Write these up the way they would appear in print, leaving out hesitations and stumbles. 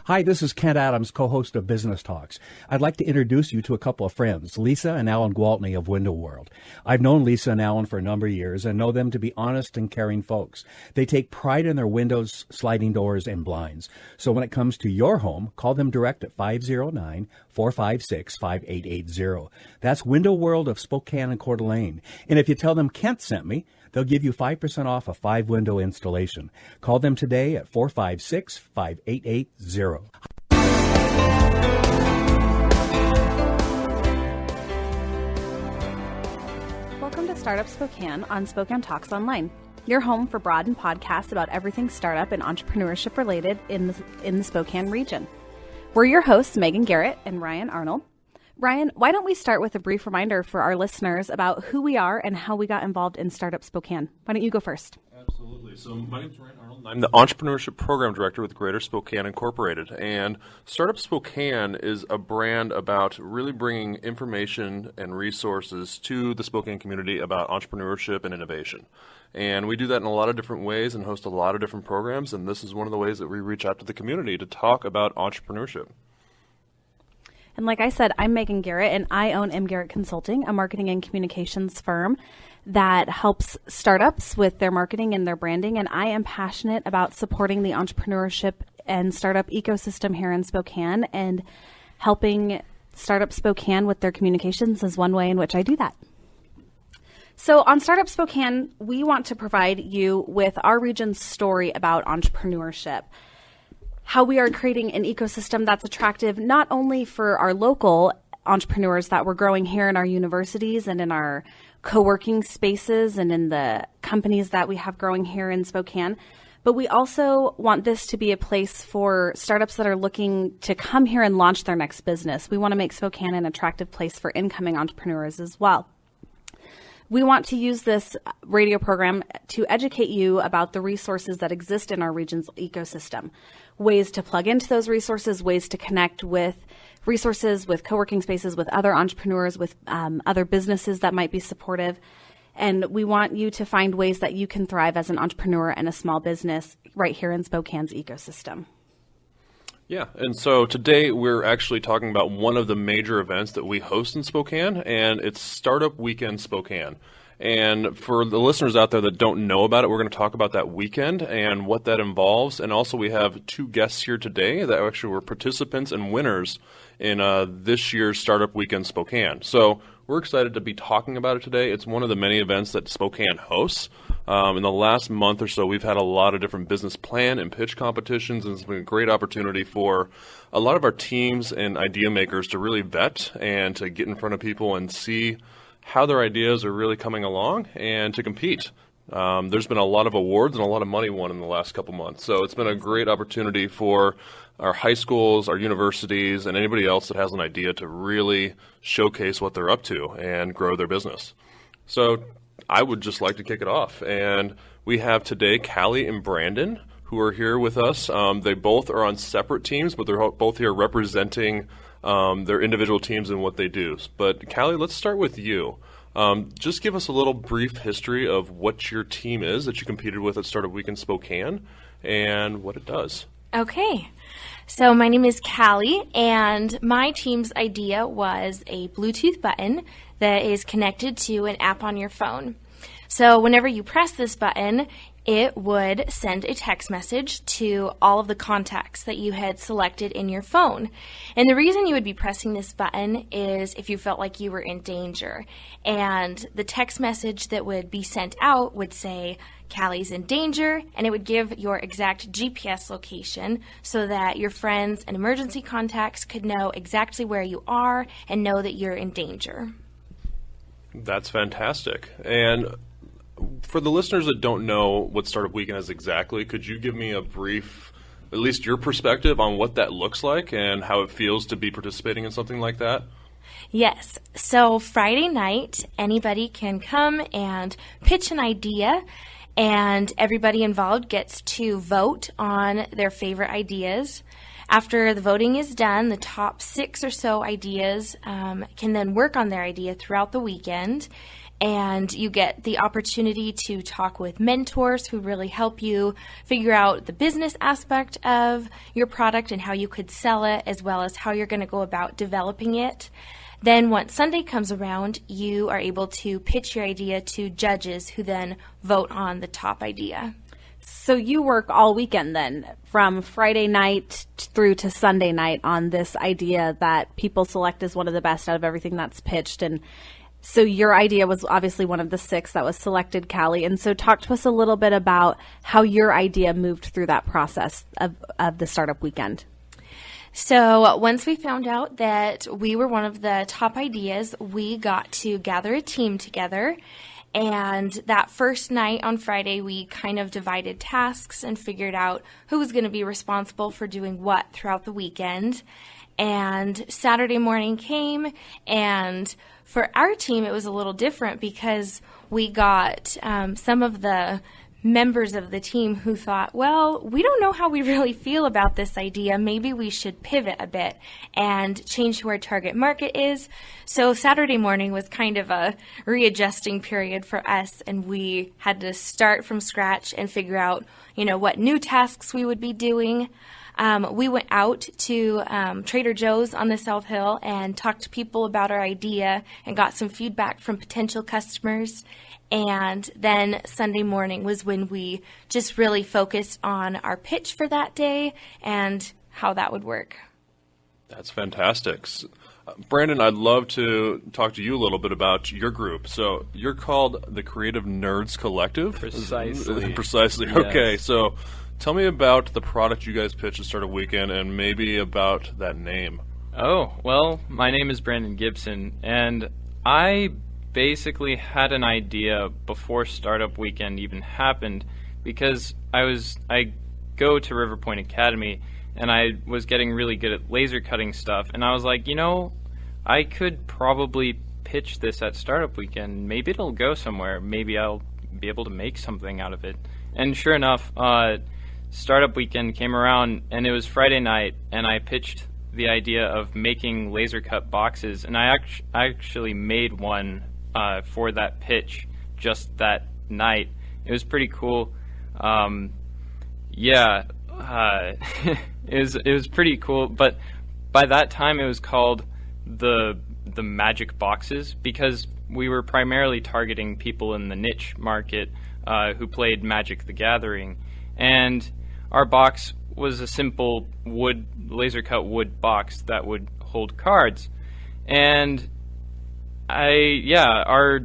Hi, this is Kent Adams, co-host of Business Talks. I'd like to introduce you to a couple of friends, Lisa and Alan Gwaltney of Window World. I've known Lisa and Alan for a number of years and know them to be honest and caring folks. They take pride in their windows, sliding doors, and blinds. So when it comes to your home, call them direct at 509-456-5880. That's Window World of Spokane and Coeur d'Alene. And if you tell them Kent sent me, they'll give you 5% off a 5-window installation. Call them today at 456-5880. Welcome to Startup Spokane on Spokane Talks Online, your home for broad and podcasts about everything startup and entrepreneurship related in the Spokane region. We're your hosts, Megan Garrett and Ryan Arnold. Ryan, why don't we start with a brief reminder for our listeners about who we are and how we got involved in Startup Spokane? Why don't you go first? Absolutely. So my name is Ryan Arnold. I'm the Entrepreneurship Program Director with Greater Spokane Incorporated. And Startup Spokane is a brand about really bringing information and resources to the Spokane community about entrepreneurship and innovation. And we do that in a lot of different ways and host a lot of different programs. And this is one of the ways that we reach out to the community to talk about entrepreneurship. And like I said, I'm Megan Garrett, and I own M. Garrett Consulting, a marketing and communications firm that helps startups with their marketing and their branding. And I am passionate about supporting the entrepreneurship and startup ecosystem here in Spokane, and helping Startup Spokane with their communications is one way in which I do that. So on Startup Spokane, we want to provide you with our region's story about entrepreneurship. How we are creating an ecosystem that's attractive not only for our local entrepreneurs that we're growing here in our universities and in our co-working spaces and in the companies that we have growing here in Spokane, but we also want this to be a place for startups that are looking to come here and launch their next business. We want to make Spokane an attractive place for incoming entrepreneurs as well. We want to use this radio program to educate you about the resources that exist in our region's ecosystem, ways to plug into those resources, ways to connect with resources, with co-working spaces, with other entrepreneurs, with other businesses that might be supportive. And we want you to find ways that you can thrive as an entrepreneur and a small business right here in Spokane's ecosystem. Yeah, and so today we're actually talking about one of the major events that we host in Spokane, and it's Startup Weekend Spokane. And for the listeners out there that don't know about it, we're going to talk about that weekend and what that involves. And also we have two guests here today that actually were participants and winners in this year's Startup Weekend Spokane. So we're excited to be talking about it today. It's one of the many events that Spokane hosts. In the last month or so, we've had a lot of different business plan and pitch competitions, and it's been a great opportunity for a lot of our teams and idea makers to really vet and to get in front of people and see how their ideas are really coming along and to compete. There's been a lot of awards and a lot of money won in the last couple months. So it's been a great opportunity for our high schools, our universities, and anybody else that has an idea to really showcase what they're up to and grow their business. So I would just like to kick it off. And we have today Callie and Brandon who are here with us. They both are on separate teams, but they're both here representing their individual teams and what they do. But Callie, let's start with you. Just give us a little brief history of what your team is that you competed with at Startup Weekend Spokane and what it does. Okay. So my name is Callie, and my team's idea was a Bluetooth button that is connected to an app on your phone. So whenever you press this button, it would send a text message to all of the contacts that you had selected in your phone. And the reason you would be pressing this button is if you felt like you were in danger. And the text message that would be sent out would say, Callie's in danger, and it would give your exact GPS location so that your friends and emergency contacts could know exactly where you are and know that you're in danger. That's fantastic. And for the listeners that don't know what Startup Weekend is exactly, could you give me a brief, at least your perspective on what that looks like and how it feels to be participating in something like that? Yes. So Friday night, anybody can come and pitch an idea, and everybody involved gets to vote on their favorite ideas. After the voting is done, the top 6 or so ideas can then work on their idea throughout the weekend. and you get the opportunity to talk with mentors who really help you figure out the business aspect of your product and how you could sell it, as well as how you're going to go about developing it. Then once Sunday comes around, you are able to pitch your idea to judges who then vote on the top idea. So you work all weekend then, from Friday night through to Sunday night, on this idea that people select as one of the best out of everything that's pitched. And so your idea was obviously one of the 6 that was selected, Callie. And so talk to us a little bit about how your idea moved through that process of the Startup Weekend. So once we found out that we were one of the top ideas, we got to gather a team together. And that first night on Friday, we kind of divided tasks and figured out who was going to be responsible for doing what throughout the weekend. And Saturday morning came, and for our team, it was a little different because we got some of the members of the team who thought, well, we don't know how we really feel about this idea. Maybe we should pivot a bit and change who our target market is. So Saturday morning was kind of a readjusting period for us, and we had to start from scratch and figure out, what new tasks we would be doing. We went out to Trader Joe's on the South Hill and talked to people about our idea and got some feedback from potential customers. And then Sunday morning was when we just really focused on our pitch for that day and how that would work. That's fantastic. Brandon, I'd love to talk to you a little bit about your group. So you're called the Creative Nerds Collective? Precisely. Precisely. Yes. Okay, so tell me about the product you guys pitched at Startup Weekend and maybe about that name. Oh, well, my name is Brandon Gibson, and I basically had an idea before Startup Weekend even happened, because I go to River Point Academy and I was getting really good at laser cutting stuff, and I was like, I could probably pitch this at Startup Weekend. Maybe it'll go somewhere. Maybe I'll be able to make something out of it. And sure enough, Startup Weekend came around, and it was Friday night, and I pitched the idea of making laser cut boxes, and I actually made one for that pitch just that night. It was pretty cool. It was pretty cool. But by that time, it was called the Magic Boxes, because we were primarily targeting people in the niche market who played Magic the Gathering, and our box was a simple laser cut wood box that would hold cards. And our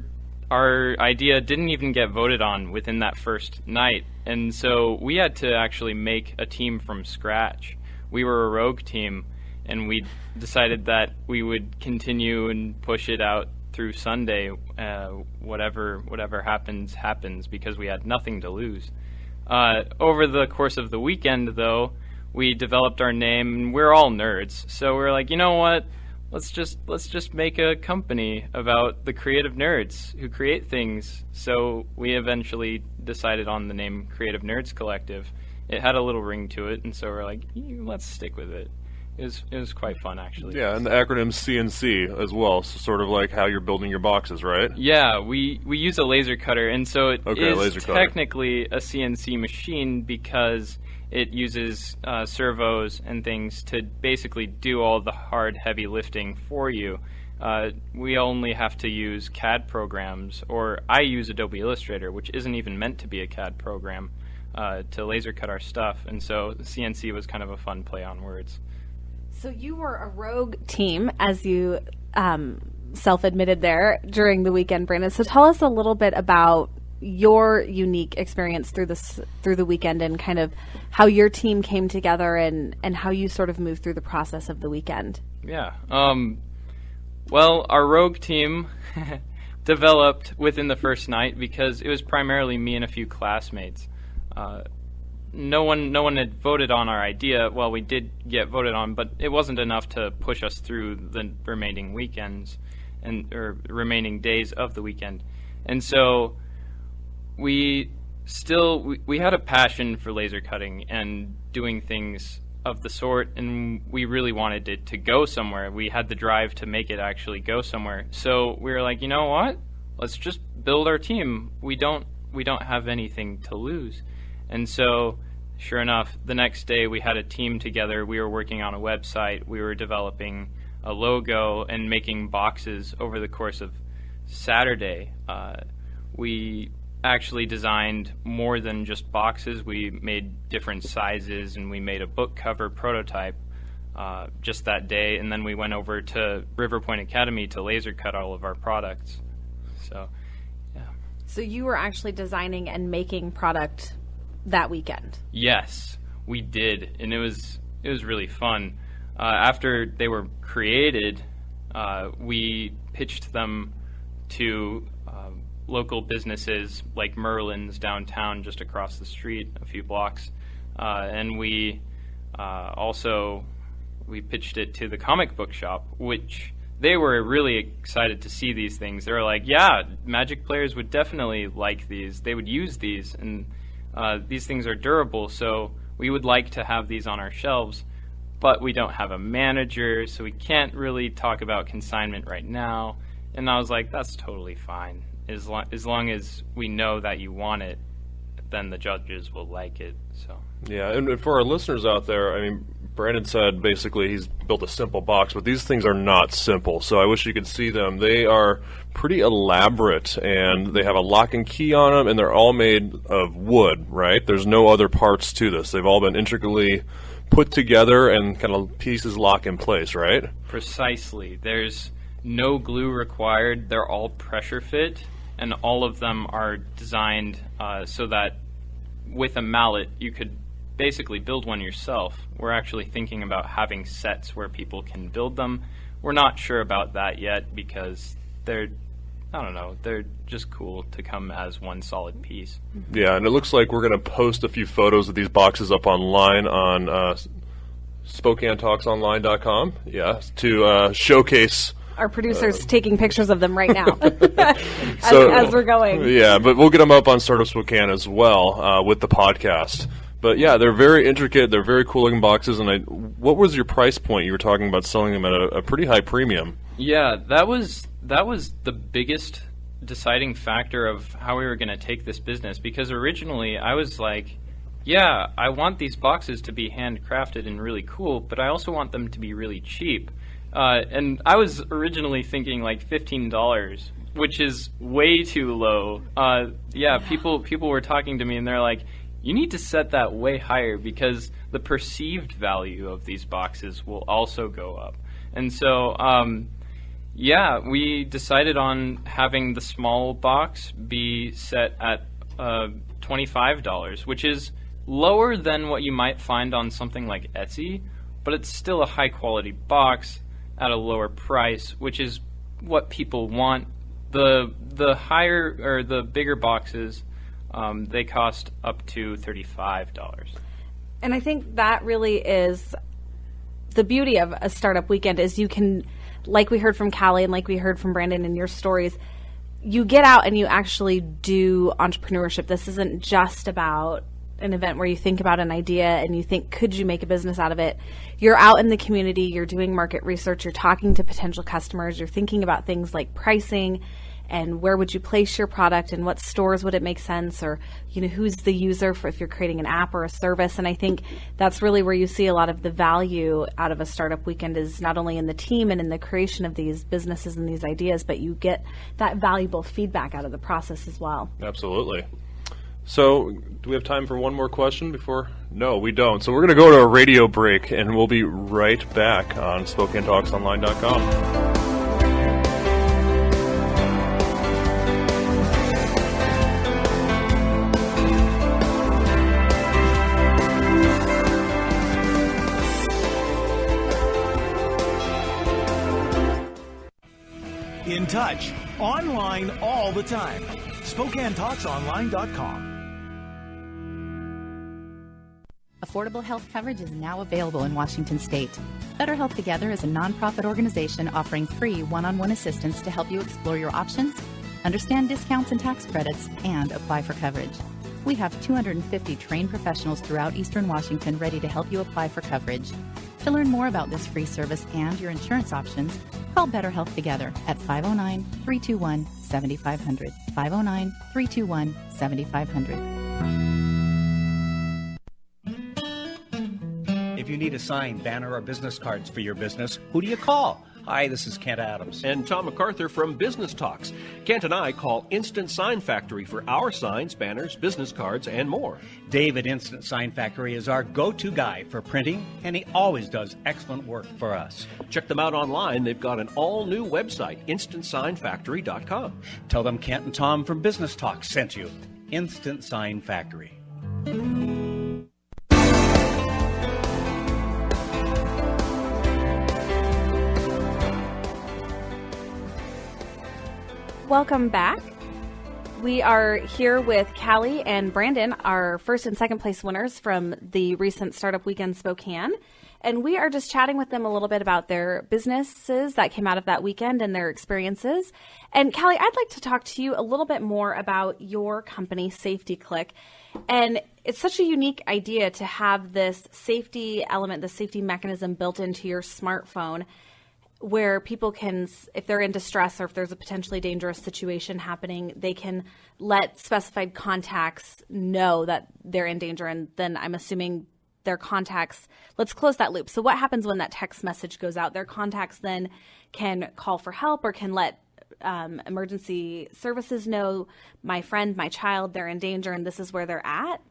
idea didn't even get voted on within that first night, and so we had to actually make a team from scratch. We were a rogue team, and we decided that we would continue and push it out through Sunday. Whatever happens, because we had nothing to lose. Over the course of the weekend, though, we developed our name, and we're all nerds, so we're like, you know what? Let's just make a company about the creative nerds who create things. So we eventually decided on the name Creative Nerds Collective. It had a little ring to it, and so we're like, let's stick with it. It was quite fun, actually. Yeah, and the acronym CNC as well, so sort of like how you're building your boxes, right? Yeah, we use a laser cutter, and so it is technically a CNC machine because it uses servos and things to basically do all the hard, heavy lifting for you. We only have to use CAD programs, or I use Adobe Illustrator, which isn't even meant to be a CAD program, to laser cut our stuff. And so CNC was kind of a fun play on words. So you were a rogue team, as you self-admitted there during the weekend, Brandon. So tell us a little bit about your unique experience through the weekend, and kind of how your team came together and how you sort of moved through the process of the weekend. Yeah. Well, our rogue team developed within the first night because it was primarily me and a few classmates. No one had voted on our idea. Well, we did get voted on, but it wasn't enough to push us through the remaining weekends or remaining days of the weekend. And so we had a passion for laser cutting and doing things of the sort, and we really wanted it to go somewhere. We had the drive to make it actually go somewhere. So we were like, you know what? let's just build our team. We don't have anything to lose. And so, sure enough, the next day we had a team together. We were working on a website. We were developing a logo and making boxes over the course of Saturday. We actually designed more than just boxes. We made different sizes, and we made a book cover prototype just that day. And then we went over to River Point Academy to laser cut all of our products. So, yeah. So you were actually designing and making product that weekend? Yes, we did, and it was really fun. After they were created, we pitched them to local businesses like Merlin's downtown, just across the street, a few blocks, and we pitched it to the comic book shop, which they were really excited to see these things. They were like, yeah, Magic players would definitely like these. They would use these, and these things are durable, so we would like to have these on our shelves, but we don't have a manager, so we can't really talk about consignment right now. And I was like, that's totally fine. As long as we know that you want it, then the judges will like it. So yeah, and for our listeners out there, I mean, Brandon said basically he's built a simple box, but these things are not simple. So I wish you could see them. They are pretty elaborate, and they have a lock and key on them, and they're all made of wood, right? There's no other parts to this. They've all been intricately put together and kind of pieces lock in place, right? Precisely. There's no glue required. They're all pressure fit, and all of them are designed so that with a mallet you could basically build one yourself. We're actually thinking about having sets where people can build them. We're not sure about that yet because they're just cool to come as one solid piece. Yeah, and it looks like we're going to post a few photos of these boxes up online on SpokaneTalksOnline.com, to showcase. Our producer's taking pictures of them right now as we're going. Yeah, but we'll get them up on Startup Spokane as well with the podcast. But yeah, they're very intricate. They're very cool looking boxes. And what was your price point? You were talking about selling them at a pretty high premium. Yeah, that was the biggest deciding factor of how we were going to take this business. Because originally I was like, yeah, I want these boxes to be handcrafted and really cool, but I also want them to be really cheap. And I was originally thinking like $15, which is way too low. People were talking to me and they're like, you need to set that way higher because the perceived value of these boxes will also go up. And so, we decided on having the small box be set at $25, which is lower than what you might find on something like Etsy, but it's still a high quality box at a lower price, which is what people want. The higher or the bigger boxes, they cost up to $35. And I think that really is the beauty of a startup weekend is you can, like we heard from Callie and like we heard from Brandon in your stories, you get out and you actually do entrepreneurship. This isn't just about an event where you think about an idea and you think, could you make a business out of it? You're out in the community, you're doing market research, you're talking to potential customers, you're thinking about things like pricing and where would you place your product and what stores would it make sense, or who's the user for if you're creating an app or a service. And I think that's really where you see a lot of the value out of a startup weekend is not only in the team and in the creation of these businesses and these ideas, but you get that valuable feedback out of the process as well. Absolutely. So, do we have time for one more question before? No, we don't. So we're going to go to a radio break, and we'll be right back on SpokaneTalksOnline.com. In touch, online all the time. SpokaneTalksOnline.com. Affordable health coverage is now available in Washington State. Better Health Together is a nonprofit organization offering free one-on-one assistance to help you explore your options, understand discounts and tax credits, and apply for coverage. We have 250 trained professionals throughout Eastern Washington ready to help you apply for coverage. To learn more about this free service and your insurance options, Call Better Health Together at 509-321-7500. 509-321-7500. If you need a sign, banner, or business cards for your business, who do you call? Hi, this is Kent Adams. And Tom MacArthur from Business Talks. Kent and I call Instant Sign Factory for our signs, banners, business cards, and more. Dave at Instant Sign Factory is our go-to guy for printing, and he always does excellent work for us. Check them out online. They've got an all-new website, InstantSignFactory.com. Tell them Kent and Tom from Business Talks sent you. Instant Sign Factory. Welcome back. We are here with Callie and Brandon, our first and second place winners from the recent Startup Weekend Spokane. And we are just chatting with them a little bit about their businesses that came out of that weekend and their experiences. And Callie, I'd like to talk to you a little bit more about your company, Safety Click. And it's such a unique idea to have this safety element, the safety mechanism built into your smartphone, where people can, if they're in distress or if there's a potentially dangerous situation happening, they can let specified contacts know that they're in danger. And then I'm assuming their contacts, let's close that loop. So what happens when that text message goes out? Their contacts then can call for help or can let emergency services know, my friend, my child, they're in danger and this is where they're at.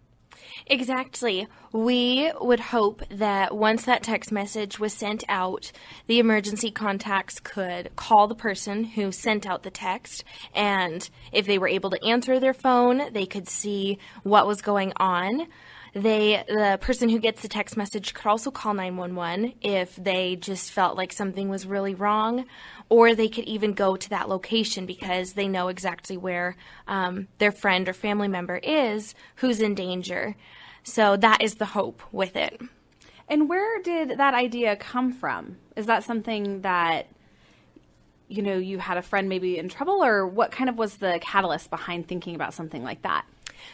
Exactly. We would hope that once that text message was sent out, the emergency contacts could call the person who sent out the text, and if they were able to answer their phone, they could see what was going on. The person who gets the text message could also call 911 if they just felt like something was really wrong, or they could even go to that location because they know exactly where their friend or family member is who's in danger. So that is the hope with it. And where did that idea come from? Is that something that, you know, you had a friend maybe in trouble, or what kind of was the catalyst behind thinking about something like that?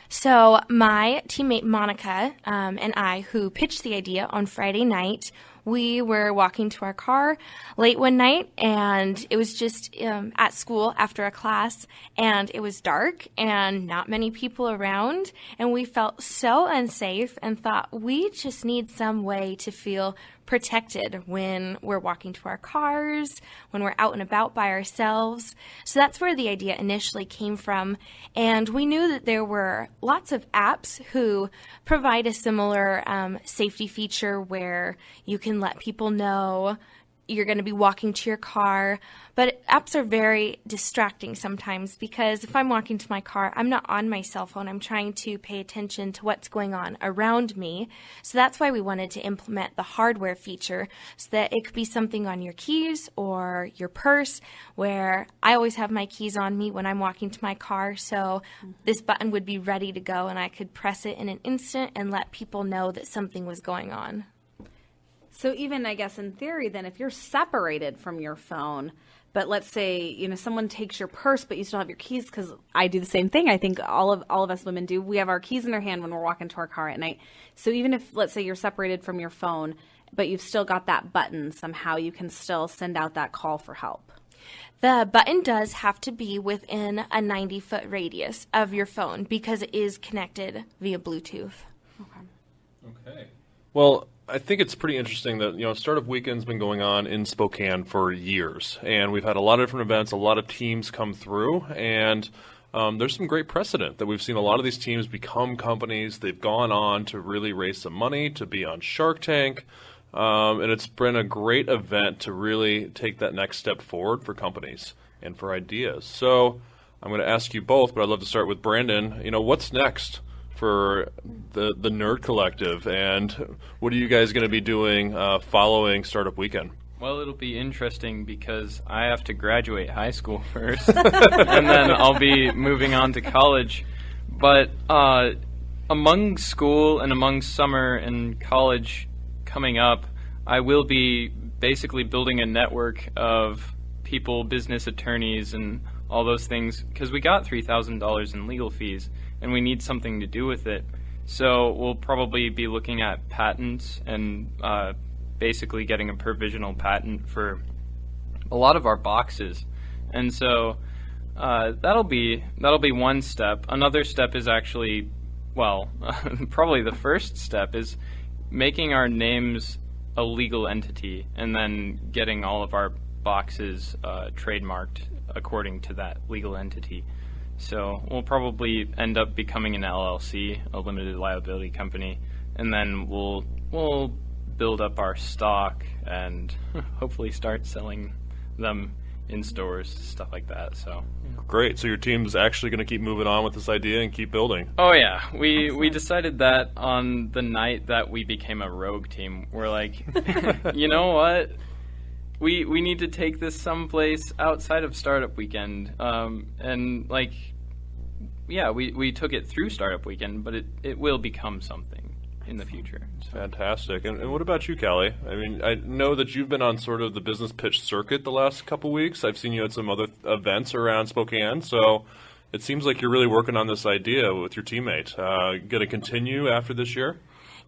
So my teammate Monica and I, who pitched the idea on Friday night, we were walking to our car late one night, and it was just at school after a class, and it was dark and not many people around, and we felt so unsafe and thought we just need some way to feel protected when we're walking to our cars, when we're out and about by ourselves. So that's where the idea initially came from. And we knew that there were lots of apps who provide a similar safety feature where you can let people know you're going to be walking to your car. But apps are very distracting sometimes because if I'm walking to my car, I'm not on my cell phone. I'm trying to pay attention to what's going on around me. So that's why we wanted to implement the hardware feature so that it could be something on your keys or your purse, where I always have my keys on me when I'm walking to my car. So this button would be ready to go and I could press it in an instant and let people know that something was going on. So even, I guess, in theory, then, if you're separated from your phone, but let's say, you know, someone takes your purse, but you still have your keys, because I do the same thing. I think all of us women do. We have our keys in our hand when we're walking to our car at night. So even if, let's say, you're separated from your phone, but you've still got that button, somehow you can still send out that call for help. The button does have to be within a 90-foot radius of your phone because it is connected via Bluetooth. Okay. Well, I think it's pretty interesting that, you know, Startup Weekend's been going on in Spokane for years, and we've had a lot of different events, a lot of teams come through, and there's some great precedent that we've seen a lot of these teams become companies. They've gone on to really raise some money, to be on Shark Tank, and it's been a great event to really take that next step forward for companies and for ideas. So I'm going to ask you both, but I'd love to start with Brandon. You know, what's next for the Nerd Collective, and what are you guys going to be doing following Startup Weekend? Well, it'll be interesting because I have to graduate high school first, and then I'll be moving on to college. But among school and among summer and college coming up, I will be basically building a network of people, business attorneys, and all those things, because we got $3,000 in legal fees, and we need something to do with it. So we'll probably be looking at patents and basically getting a provisional patent for a lot of our boxes. And so that'll be one step. Another step is actually, well, probably the first step is making our names a legal entity and then getting all of our boxes trademarked according to that legal entity. So we'll probably end up becoming an LLC, a limited liability company, and then we'll build up our stock and hopefully start selling them in stores, stuff like that. So Great. So your team's actually going to keep moving on with this idea and keep building. Oh yeah, we decided that on the night that we became a rogue team. We're like, you know what? We need to take this someplace outside of Startup Weekend. And like, yeah, we took it through Startup Weekend, but it will become something in the future. So. Fantastic. And what about you, Callie? I mean, I know that you've been on sort of the business pitch circuit the last couple weeks. I've seen you at some other events around Spokane, so it seems like you're really working on this idea with your teammate. Going to continue after this year?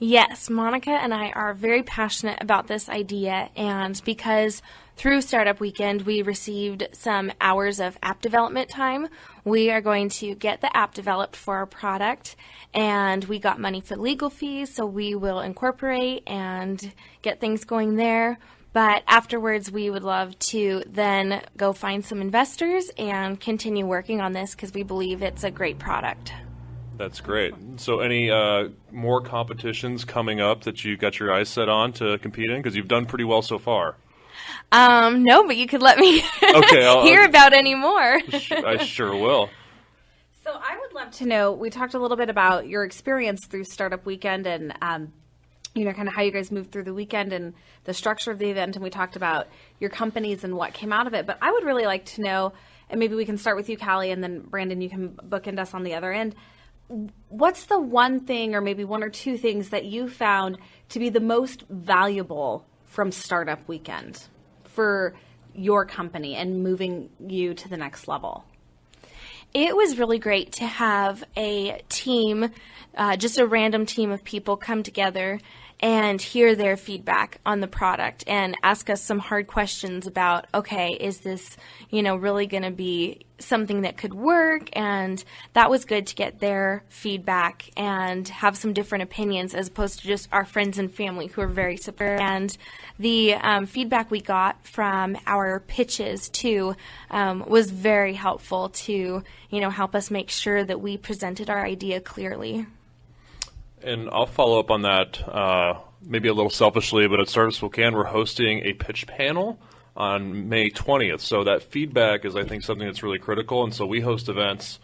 Yes, Monica and I are very passionate about this idea, and because through Startup Weekend we received some hours of app development time, we are going to get the app developed for our product, and we got money for legal fees, so we will incorporate and get things going there. But afterwards, we would love to then go find some investors and continue working on this because we believe it's a great product. That's great. So any more competitions coming up that you got your eyes set on to compete in? Because you've done pretty well so far. No, but you could let me hear about any more. I sure will. So I would love to know, we talked a little bit about your experience through Startup Weekend and, kind of how you guys moved through the weekend and the structure of the event, and we talked about your companies and what came out of it. But I would really like to know, and maybe we can start with you, Callie, and then Brandon, you can bookend us on the other end. What's the one thing or maybe one or two things that you found to be the most valuable from Startup Weekend for your company and moving you to the next level? It was really great to have a team, just a random team of people come together and hear their feedback on the product and ask us some hard questions about, okay, is this, really going to be something that could work? And that was good to get their feedback and have some different opinions as opposed to just our friends and family who are very supportive. And the feedback we got from our pitches too was very helpful to, help us make sure that we presented our idea clearly. And I'll follow up on that maybe a little selfishly, but at Startup Spokane, we're hosting a pitch panel on May 20th. So that feedback is, I think, something that's really critical. And so we host events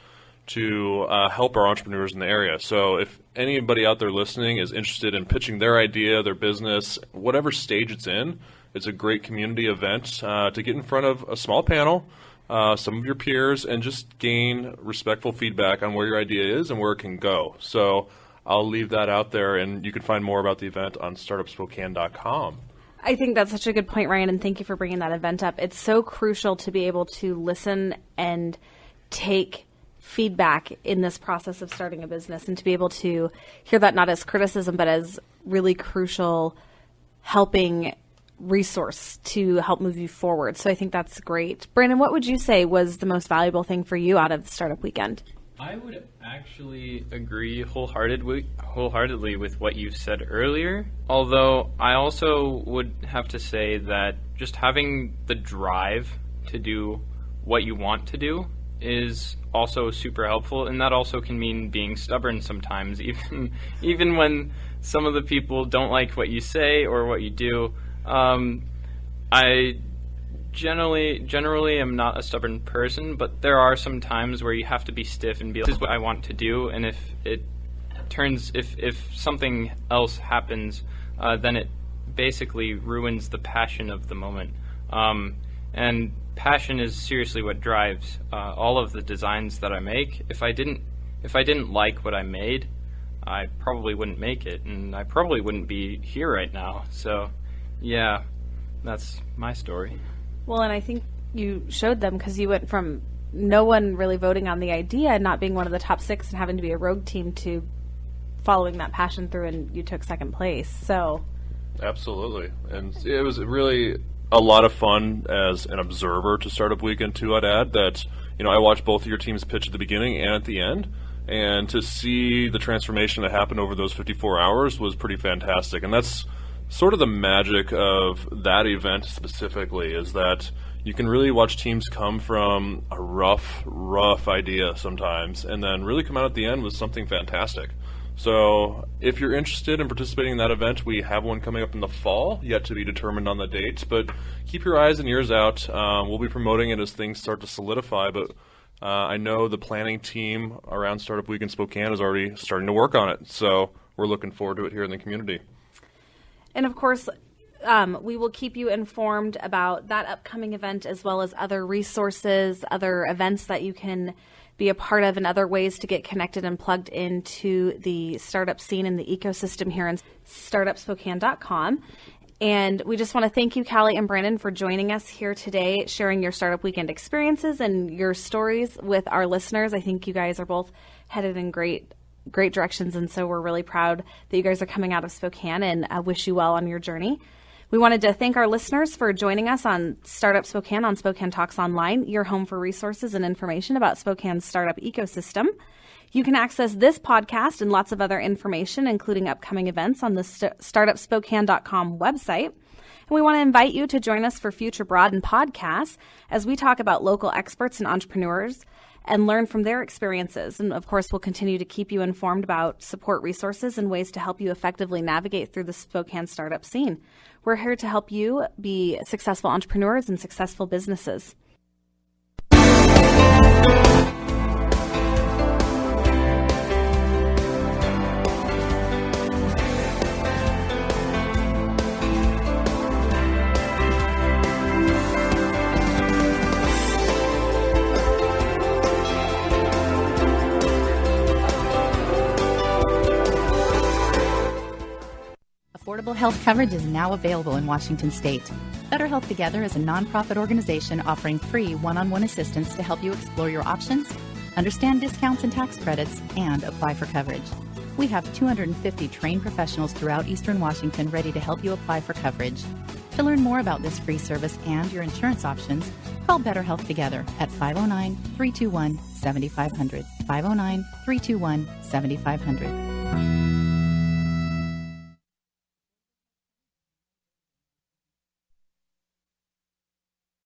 to help our entrepreneurs in the area. So if anybody out there listening is interested in pitching their idea, their business, whatever stage it's in, it's a great community event to get in front of a small panel, some of your peers, and just gain respectful feedback on where your idea is and where it can go. So I'll leave that out there, and you can find more about the event on startupspokane.com. I think that's such a good point, Ryan, and thank you for bringing that event up. It's so crucial to be able to listen and take feedback in this process of starting a business and to be able to hear that not as criticism, but as really crucial helping resource to help move you forward. So I think that's great. Brandon, what would you say was the most valuable thing for you out of the Startup Weekend? I would actually agree wholeheartedly with what you said earlier, although I also would have to say that just having the drive to do what you want to do is also super helpful, and that also can mean being stubborn sometimes, even when some of the people don't like what you say or what you do. I generally am not a stubborn person, but there are some times where you have to be stiff and be like, this is what I want to do, and if something else happens, then it basically ruins the passion of the moment. And passion is seriously what drives all of the designs that I make. If I didn't like what I made, I probably wouldn't make it, and I probably wouldn't be here right now. So, yeah, that's my story. Well, and I think you showed them because you went from no one really voting on the idea and not being one of the top 6 and having to be a rogue team to following that passion through, and you took second place. So, absolutely, and it was really a lot of fun as an observer to Startup Weekend too. I'd add that, I watched both of your teams pitch at the beginning and at the end, and to see the transformation that happened over those 54 hours was pretty fantastic. And that's sort of the magic of that event specifically, is that you can really watch teams come from a rough idea sometimes and then really come out at the end with something fantastic. So if you're interested in participating in that event, we have one coming up in the fall, yet to be determined on the dates, but keep your eyes and ears out. We'll be promoting it as things start to solidify, but I know the planning team around Startup Weekend Spokane is already starting to work on it, so we're looking forward to it here in the community. And of course, we will keep you informed about that upcoming event, as well as other resources, other events that you can be a part of, and other ways to get connected and plugged into the startup scene and the ecosystem here in startupspokane.com. And we just want to thank you, Callie and Brandon, for joining us here today, sharing your Startup Weekend experiences and your stories with our listeners. I think you guys are both headed in great directions, and so we're really proud that you guys are coming out of Spokane, and I wish you well on your journey. We wanted to thank our listeners for joining us on Startup Spokane on Spokane Talks Online, your home for resources and information about Spokane's startup ecosystem. You can access this podcast and lots of other information, including upcoming events, on the startupspokane.com website. And we want to invite you to join us for future broadened podcasts as we talk about local experts and entrepreneurs and learn from their experiences. And of course, we'll continue to keep you informed about support resources and ways to help you effectively navigate through the Spokane startup scene. We're here to help you be successful entrepreneurs and successful businesses. Affordable health coverage is now available in Washington State. Better Health Together is a nonprofit organization offering free one-on-one assistance to help you explore your options, understand discounts and tax credits, and apply for coverage. We have 250 trained professionals throughout Eastern Washington ready to help you apply for coverage. To learn more about this free service and your insurance options, call Better Health Together at 509-321-7500, 509-321-7500.